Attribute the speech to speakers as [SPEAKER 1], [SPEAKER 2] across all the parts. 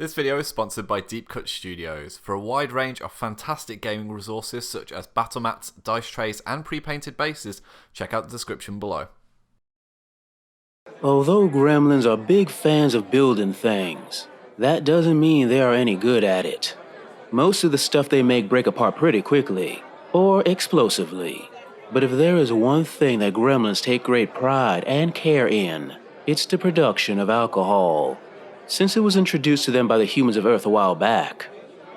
[SPEAKER 1] This video is sponsored by Deep Cut Studios. For a wide range of fantastic gaming resources such as battle mats, dice trays and pre-painted bases, check out the description below.
[SPEAKER 2] Although gremlins are big fans of building things, that doesn't mean they are any good at it. Most of the stuff they make break apart pretty quickly, or explosively. But if there is one thing that gremlins take great pride and care in, it's the production of alcohol. Since it was introduced to them by the humans of Earth a while back,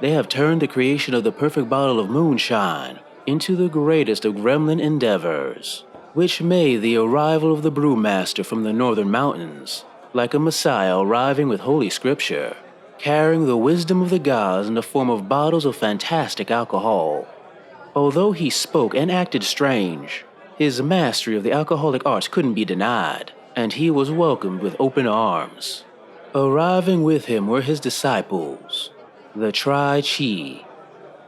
[SPEAKER 2] they have turned the creation of the perfect bottle of moonshine into the greatest of gremlin endeavors, which made the arrival of the Brewmaster from the northern mountains like a messiah arriving with holy scripture, carrying the wisdom of the gods in the form of bottles of fantastic alcohol. Although he spoke and acted strange, his mastery of the alcoholic arts couldn't be denied, and he was welcomed with open arms. Arriving with him were his disciples, the Tri-Chi,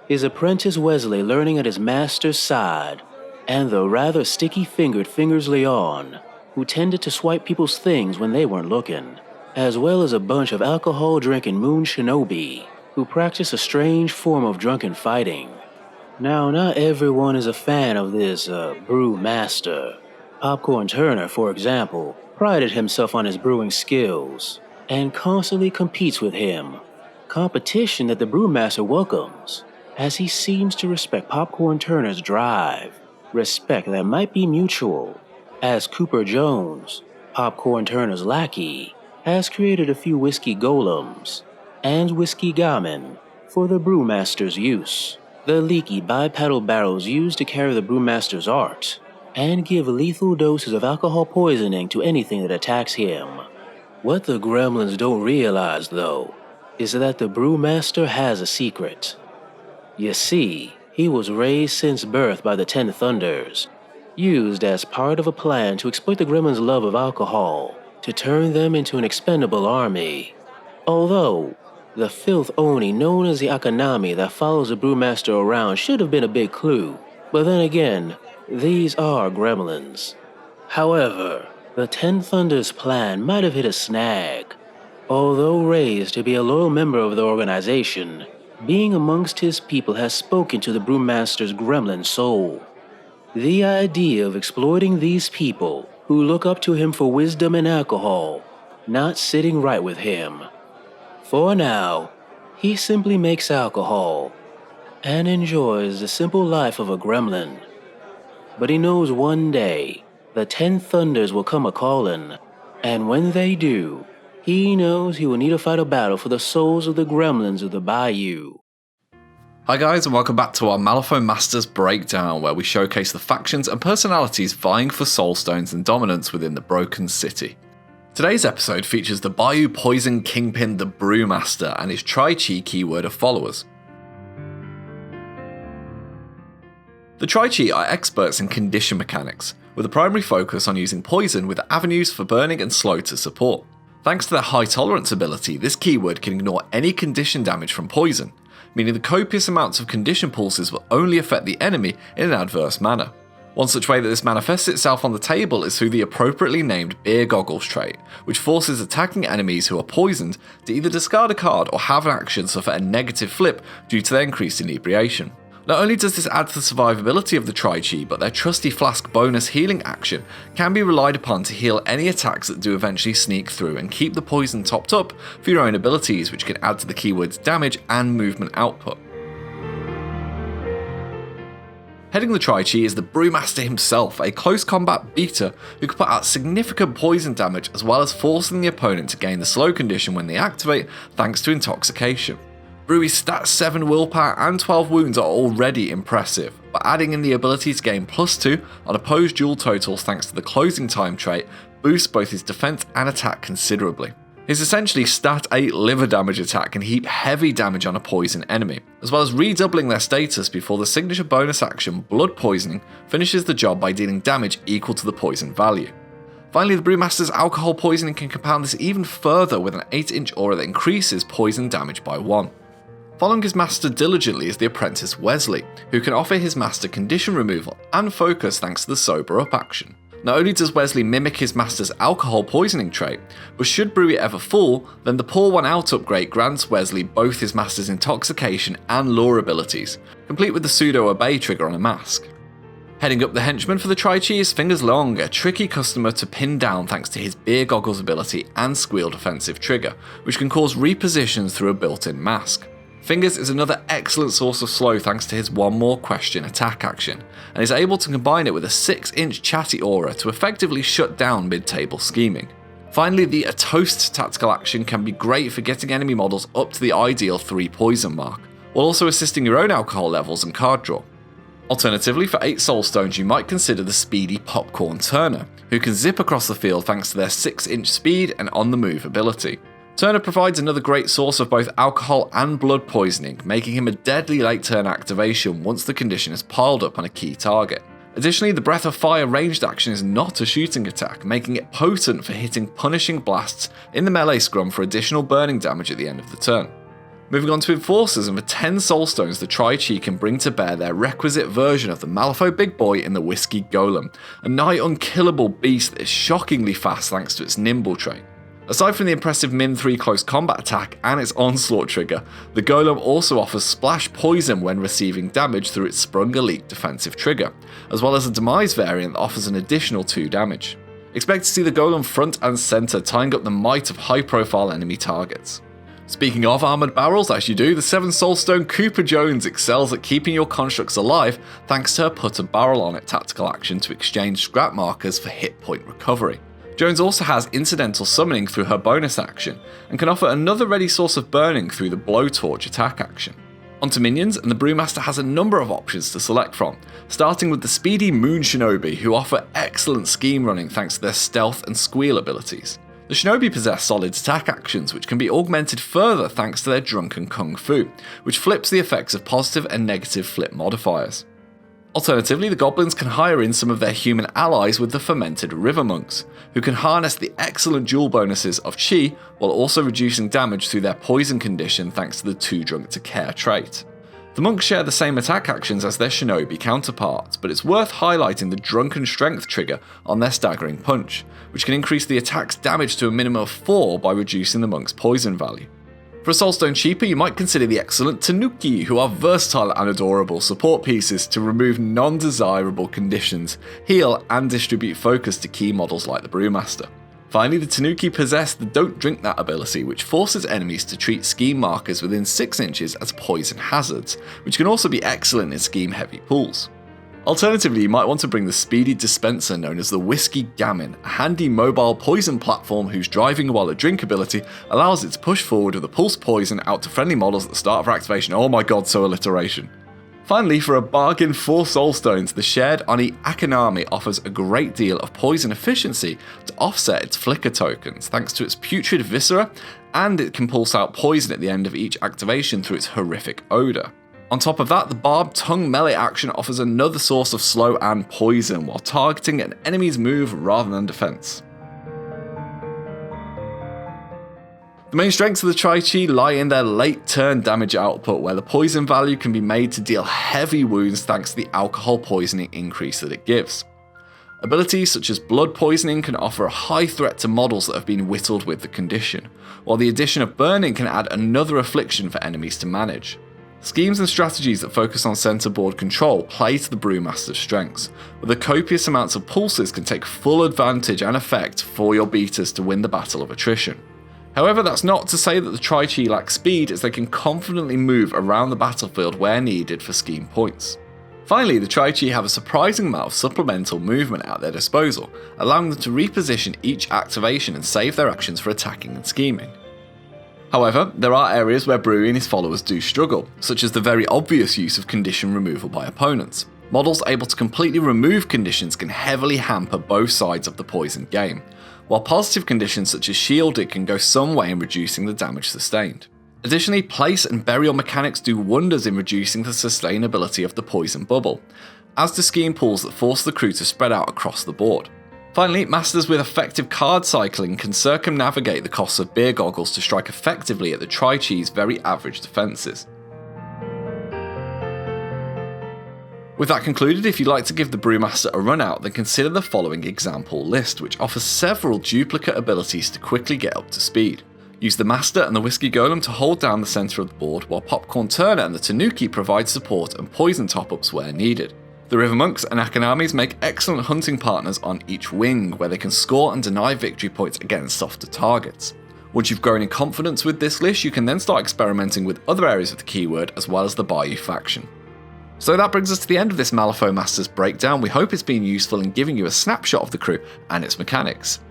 [SPEAKER 2] his apprentice Wesley learning at his master's side, and the rather sticky-fingered Fingers Leon, who tended to swipe people's things when they weren't looking, as well as a bunch of alcohol-drinking moon shinobi, who practice a strange form of drunken fighting. Now, not everyone is a fan of this brewmaster. Popcorn Turner, for example, prided himself on his brewing skills, and constantly competes with him. Competition that the Brewmaster welcomes, as he seems to respect Popcorn Turner's drive, respect that might be mutual, as Cooper Jones, Popcorn Turner's lackey, has created a few whiskey golems and whiskey gammon for the Brewmaster's use, the leaky bipedal barrels used to carry the Brewmaster's art, and give lethal doses of alcohol poisoning to anything that attacks him. What the gremlins don't realize, though, is that the Brewmaster has a secret. You see, he was raised since birth by the 10 Thunders, used as part of a plan to exploit the gremlins' love of alcohol, to turn them into an expendable army. Although, the filth oni known as the Akanami that follows the Brewmaster around should have been a big clue, but then again, these are gremlins. However, the 10 Thunders' plan might have hit a snag. Although raised to be a loyal member of the organization, being amongst his people has spoken to the Brewmaster's gremlin soul. The idea of exploiting these people who look up to him for wisdom and alcohol, not sitting right with him. For now, he simply makes alcohol and enjoys the simple life of a gremlin. But he knows one day, the 10 Thunders will come a-calling, and when they do, he knows he will need to fight a battle for the souls of the gremlins of the Bayou.
[SPEAKER 1] Hi guys and welcome back to our Malifaux Masters breakdown, where we showcase the factions and personalities vying for soul stones and dominance within the Broken City. Today's episode features the Bayou Poison Kingpin the Brewmaster and his Tri-Chi keyword of followers. The Tri-Chi are experts in condition mechanics, with a primary focus on using poison with avenues for burning and slow to support. Thanks to their high tolerance ability, this keyword can ignore any condition damage from poison, meaning the copious amounts of condition pulses will only affect the enemy in an adverse manner. One such way that this manifests itself on the table is through the appropriately named Beer Goggles trait, which forces attacking enemies who are poisoned to either discard a card or have an action suffer a negative flip due to their increased inebriation. Not only does this add to the survivability of the Tri-Chi, but their trusty flask bonus healing action can be relied upon to heal any attacks that do eventually sneak through and keep the poison topped up for your own abilities, which can add to the keyword's damage and movement output. Heading the Tri-Chi is the Brewmaster himself, a close combat beater who can put out significant poison damage as well as forcing the opponent to gain the slow condition when they activate thanks to intoxication. Brewy's stats 7 willpower and 12 wounds are already impressive, but adding in the ability to gain +2 on opposed duel totals thanks to the closing time trait boosts both his defense and attack considerably. His essentially stat 8 liver damage attack can heap heavy damage on a poison enemy, as well as redoubling their status before the signature bonus action Blood Poisoning finishes the job by dealing damage equal to the poison value. Finally, the Brewmaster's alcohol poisoning can compound this even further with an 8-inch aura that increases poison damage by 1. Following his master diligently is the apprentice Wesley, who can offer his master condition removal and focus thanks to the sober up action. Not only does Wesley mimic his master's alcohol poisoning trait, but should Brewy ever fall, then the Pour One Out upgrade grants Wesley both his master's intoxication and lore abilities, complete with the pseudo obey trigger on a mask. Heading up the henchman for the Tri-Chi is Fingers Long, a tricky customer to pin down thanks to his beer goggles ability and squeal defensive trigger, which can cause repositions through a built-in mask. Fingers is another excellent source of slow thanks to his one more question attack action, and is able to combine it with a 6-inch chatty aura to effectively shut down mid-table scheming. Finally, the A Toast tactical action can be great for getting enemy models up to the ideal 3 poison mark, while also assisting your own alcohol levels and card draw. Alternatively, for 8 soul stones, you might consider the speedy Popcorn Turner, who can zip across the field thanks to their 6-inch speed and on-the-move ability. Turner provides another great source of both alcohol and blood poisoning, making him a deadly late turn activation once the condition is piled up on a key target. Additionally, the Breath of Fire ranged action is not a shooting attack, making it potent for hitting punishing blasts in the melee scrum for additional burning damage at the end of the turn. Moving on to Enforcers, and for 10 soul stones, the Tri-Chi can bring to bear their requisite version of the Malifaux big boy in the Whiskey Golem, a nigh unkillable beast that is shockingly fast thanks to its nimble trait. Aside from the impressive Min 3 close combat attack and its onslaught trigger, the Golem also offers splash poison when receiving damage through its Sprung Elite defensive trigger, as well as a demise variant that offers an additional 2 damage. Expect to see the Golem front and centre tying up the might of high profile enemy targets. Speaking of armoured barrels, as you do, the 7 Soulstone Cooper Jones excels at keeping your constructs alive thanks to her put a barrel on it tactical action to exchange scrap markers for hit point recovery. Jones also has incidental summoning through her bonus action, and can offer another ready source of burning through the Blowtorch attack action. Onto minions, and the Brewmaster has a number of options to select from, starting with the speedy Moon Shinobi, who offer excellent scheme running thanks to their stealth and squeal abilities. The Shinobi possess solid attack actions, which can be augmented further thanks to their drunken Kung Fu, which flips the effects of positive and negative flip modifiers. Alternatively, the Goblins can hire in some of their human allies with the Fermented River Monks, who can harness the excellent dual bonuses of Chi while also reducing damage through their poison condition thanks to the Too Drunk to Care trait. The monks share the same attack actions as their Shinobi counterparts, but it's worth highlighting the Drunken Strength trigger on their Staggering Punch, which can increase the attack's damage to a minimum of 4 by reducing the monk's poison value. For a Soulstone cheaper, you might consider the excellent Tanuki, who are versatile and adorable support pieces to remove non-desirable conditions, heal and distribute focus to key models like the Brewmaster. Finally, the Tanuki possess the Don't Drink That ability, which forces enemies to treat scheme markers within 6 inches as poison hazards, which can also be excellent in scheme-heavy pools. Alternatively, you might want to bring the speedy dispenser known as the Whiskey Gammon, a handy mobile poison platform whose driving while a drink ability allows it to push forward with a pulse poison out to friendly models at the start of activation. Oh my god, so alliteration. Finally, for a bargain 4 soulstones, the shared Oni Akanami offers a great deal of poison efficiency to offset its flicker tokens thanks to its putrid viscera, and it can pulse out poison at the end of each activation through its horrific odour. On top of that, the Barbed Tongue melee action offers another source of slow and poison while targeting an enemy's move rather than defense. The main strengths of the Tri-Chi lie in their late turn damage output, where the poison value can be made to deal heavy wounds thanks to the alcohol poisoning increase that it gives. Abilities such as blood poisoning can offer a high threat to models that have been whittled with the condition, while the addition of burning can add another affliction for enemies to manage. Schemes and strategies that focus on centerboard control play to the Brewmaster's strengths, where the copious amounts of pulses can take full advantage and effect for your beaters to win the battle of attrition. However, that's not to say that the Tri-Chi lack speed, as they can confidently move around the battlefield where needed for scheme points. Finally, the Tri-Chi have a surprising amount of supplemental movement at their disposal, allowing them to reposition each activation and save their actions for attacking and scheming. However, there are areas where Brewy and his followers do struggle, such as the very obvious use of condition removal by opponents. Models able to completely remove conditions can heavily hamper both sides of the poison game, while positive conditions such as shielding can go some way in reducing the damage sustained. Additionally, place and burial mechanics do wonders in reducing the sustainability of the poison bubble, as do scheme pools that force the crew to spread out across the board. Finally, masters with effective card cycling can circumnavigate the costs of beer goggles to strike effectively at the Tri-Chi's very average defences. With that concluded, if you'd like to give the Brewmaster a run out, then consider the following example list, which offers several duplicate abilities to quickly get up to speed. Use the Master and the Whiskey Golem to hold down the centre of the board, while Popcorn Turner and the Tanuki provide support and poison top-ups where needed. The River Monks and Akanamis make excellent hunting partners on each wing, where they can score and deny victory points against softer targets. Once you've grown in confidence with this list, you can then start experimenting with other areas of the keyword as well as the Bayou faction. So that brings us to the end of this Malifaux Masters breakdown. We hope it's been useful in giving you a snapshot of the crew and its mechanics.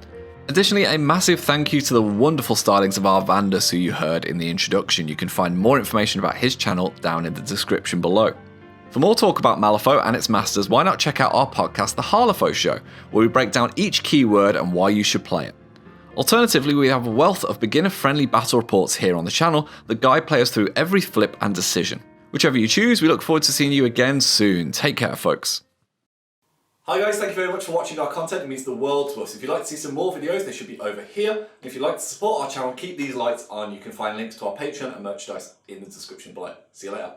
[SPEAKER 1] Additionally, a massive thank you to the wonderful stylings of Arvandus who you heard in the introduction. You can find more information about his channel down in the description below. For more talk about Malifaux and its masters, why not check out our podcast, The Harlefaux Show, where we break down each keyword and why you should play it. Alternatively, we have a wealth of beginner-friendly battle reports here on the channel that guide players through every flip and decision. Whichever you choose, we look forward to seeing you again soon. Take care, folks. Hi guys, thank you very much for watching our content. It means the world to us. If you'd like to see some more videos, they should be over here. And if you'd like to support our channel, keep these lights on. You can find links to our Patreon and merchandise in the description below. See you later.